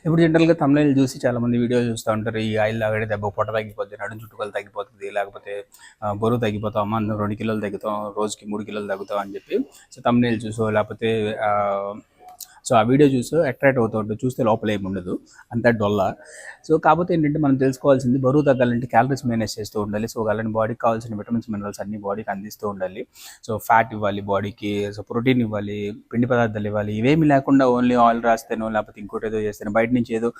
ఇప్పుడు జనరల్‌గా థంబ్‌నెయిల్ చూసి చాలామంది వీడియోలు చూస్తా ఉంటారు. ఈ ఆయిల్ తాగితే దెబ్బ పొట్ట తగ్గిపోద్ది, నడుం చుట్టుకొలత తగ్గిపోతది, లేకపోతే బరువు తగ్గిపోతాం అమ్మ 2 కిలోలు తగ్గుతాం, రోజుకి 3 కిలోలు తగ్గుతాం అని చెప్పి సో థంబ్‌నెయిల్ చూసో లేకపోతే సో ఆ వీడియో చూసో అట్రాక్ట్ అవుతూ ఉంటుంది. చూస్తే లోపల ఏమి ఉండదు, అంతా డొల్ల. సో కాకపోతే ఏంటంటే మనం తెలుసుకోవాల్సింది బరువు తగ్గాలంటే క్యాలరీస్ మేనేజ్ చేస్తూ ఉండాలి. సో అలాంటి బాడీకి కావాల్సిన విటమిన్స్, మినరల్స్ అన్ని బాడీకి అందిస్తూ ఉండాలి. సో ఫ్యాట్ ఇవ్వాలి బాడీకి, సో ప్రోటీన్ ఇవ్వాలి, పిండి పదార్థాలు ఇవ్వాలి. ఇవేమి లేకుండా ఓన్లీ ఆయిల్ రాస్తేనో లేకపోతే ఇంకోటి ఏదో చేస్తేనో, బయట నుంచి ఏదో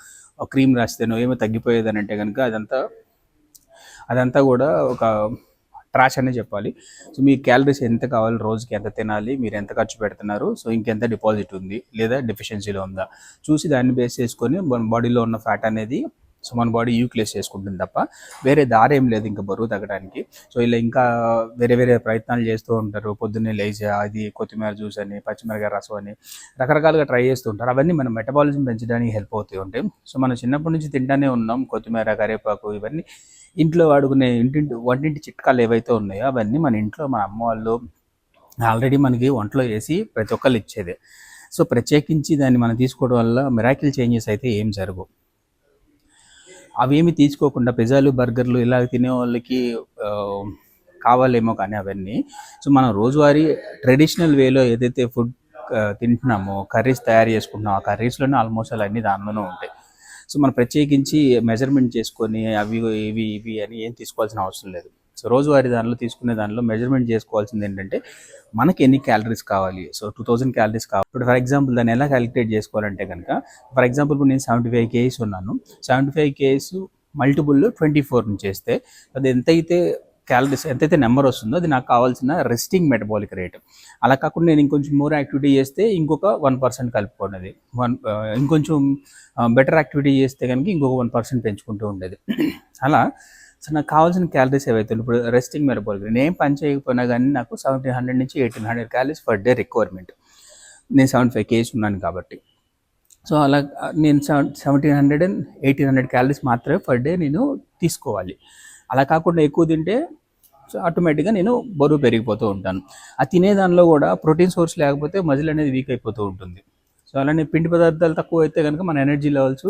క్రీమ్ రాస్తేనో ఏమో తగ్గిపోయేదని అంటే కనుక అదంతా కూడా ఒక ట్రాష్ అనే చెప్పాలి. సో మీ క్యాలరీస్ ఎంత కావాలి, రోజుకి ఎంత తినాలి, మీరు ఎంత ఖర్చు పెడుతున్నారు, సో ఇంకెంత డిపాజిట్ ఉంది లేదా డెఫిషియన్సీలో ఉందా చూసి దాన్ని బేస్ చేసుకొని మన బాడీలో ఉన్న ఫ్యాట్ అనేది సో మన బాడీ యూటిలైజ్ చేసుకుంటుంది తప్ప వేరే దారి ఏం లేదు ఇంకా బరువు తగ్గడానికి. సో ఇలా ఇంకా వేరే వేరే ప్రయత్నాలు చేస్తూ ఉంటారు. పొద్దున్నే లేచి అది కొత్తిమీర జ్యూస్ అని, పచ్చిమిరకాయ రసం అని రకరకాలుగా ట్రై చేస్తూ ఉంటారు. అవన్నీ మన మెటబాలిజం పెంచడానికి హెల్ప్ అవుతూ ఉంటాయి. సో మనం చిన్నప్పటి నుంచి తింటానే ఉన్నాం కొత్తిమీర, కరివేపాకు, ఇవన్నీ ఇంట్లో వాడుకునే వంటింటి చిట్కాలు ఏవైతే ఉన్నాయో అవన్నీ మన ఇంట్లో మన అమ్మ వాళ్ళు ఆల్రెడీ మనకి వంటలో వేసి ప్రతి ఒక్కళ్ళు ఇచ్చేదే. సో ప్రత్యేకించి దాన్ని మనం తీసుకోవడం వల్ల మిరాకిల్ చేంజెస్ అయితే ఏం జరగవు. అవేమి తీసుకోకుండా పిజ్జాలు, బర్గర్లు ఇలా తినే వాళ్ళకి కావాలేమో కానీ అవన్నీ సో మనం రోజువారీ ట్రెడిషనల్ వేలో ఏదైతే ఫుడ్ తింటున్నామో, కర్రీస్ తయారు చేసుకుంటున్నామో ఆ కర్రీస్లోనే ఆల్మోస్ట్ అలా అన్నీ దానిలోనే ఉంటాయి. సో మనం ప్రత్యేకించి మెజర్మెంట్ చేసుకొని అవి ఇవి అని ఏం తీసుకోవాల్సిన అవసరం లేదు. సో రోజువారీ దానిలో తీసుకునే దానిలో మెజర్మెంట్ చేసుకోవాల్సింది ఏంటంటే మనకి ఎన్ని క్యాలరీస్ కావాలి. సో 2000 క్యాలరీస్ కావాలి. ఇప్పుడు ఫర్ ఎగ్జాంపుల్ దాన్ని ఎలా క్యాలిక్యులేట్ చేసుకోవాలంటే కనుక ఫర్ ఎగ్జాంపుల్ ఇప్పుడు నేను 75 kgs ఉన్నాను. 75 kgs మల్టిపుల్ 24 నుంచి చేస్తే అది ఎంతైతే క్యాలరీస్ ఎంతైతే నెంబర్ వస్తుందో అది నాకు కావాల్సిన రెస్టింగ్ మెటబాలిక్ రేట్. అలా కాకుండా నేను ఇంకొంచెం మోర్ యాక్టివిటీ చేస్తే ఇంకొక 1% కలుపుకున్నది, ఇంకొంచెం బెటర్ యాక్టివిటీ చేస్తే కనుక ఇంకొక 1% పెంచుకుంటూ ఉండేది. అలా సో నాకు కావాల్సిన క్యాలరీస్ ఏవైతే ఇప్పుడు రెస్టింగ్ మెటబాలిక్ రేట్, నేను పని చేయకపోయినా కానీ నాకు 1700 నుంచి 1800 క్యాలరీస్ పర్ డే రిక్వైర్మెంట్. నేను 75 kgs ఉన్నాను కాబట్టి. సో అలా నేను 1700 అండ్ 1800 క్యాలరీస్ మాత్రమే పర్ డే నేను తీసుకోవాలి. అలా కాకుండా ఎక్కువ తింటే సో ఆటోమేటిక్గా నేను బరువు పెరిగిపోతూ ఉంటాను. ఆ తినేదానిలో కూడా ప్రోటీన్ సోర్స్ లేకపోతే మజిల్ అనేది వీక్ అయిపోతూ ఉంటుంది. సో అలానే పిండి పదార్థాలు తక్కువ అయితే కనుక మన ఎనర్జీ లెవెల్స్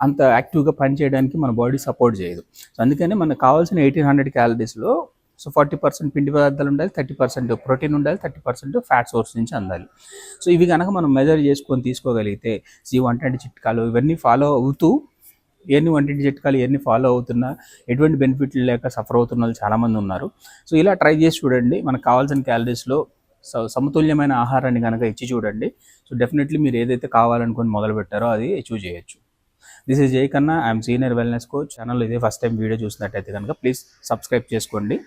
అంత యాక్టివ్గా పనిచేయడానికి మన బాడీ సపోర్ట్ చేయదు. సో అందుకని మనకు కావాల్సిన 1800 క్యాలరీస్లో సో 40% పిండి పదార్థాలు ఉండాలి, 30% ప్రోటీన్ ఉండాలి, 30% ఫ్యాట్ సోర్స్ నుంచి అందాలి. సో ఇవి కనుక మనం మెజర్ చేసుకొని తీసుకోగలిగితే ఈ వంటింటి చిట్కాలు ఇవన్నీ ఫాలో అవుతూ వంటింటి చిట్కాలు ఇవన్నీ ఫాలో అవుతున్నా ఎటువంటి బెనిఫిట్లు లేక సఫర్ అవుతున్న వాళ్ళు చాలామంది ఉన్నారు. సో ఇలా ట్రై చేసి చూడండి. మనకు కావాల్సిన క్యాలరీస్లో సమతుల్యమైన ఆహారాన్ని కనుక ఇచ్చి చూడండి. సో డెఫినెట్లీ మీరు ఏదైతే కావాలనుకొని మొదలు పెట్టారో అది అచీవ్ చేయొచ్చు. దిస్ ఈజ్ జై కన్నా, ఐఎమ్ సీనియర్ వెల్నెస్ కోచ్. ఛానల్లో ఇదే ఫస్ట్ టైం వీడియో చూసినట్టయితే కనుక ప్లీజ్ సబ్స్క్రైబ్ చేసుకోండి.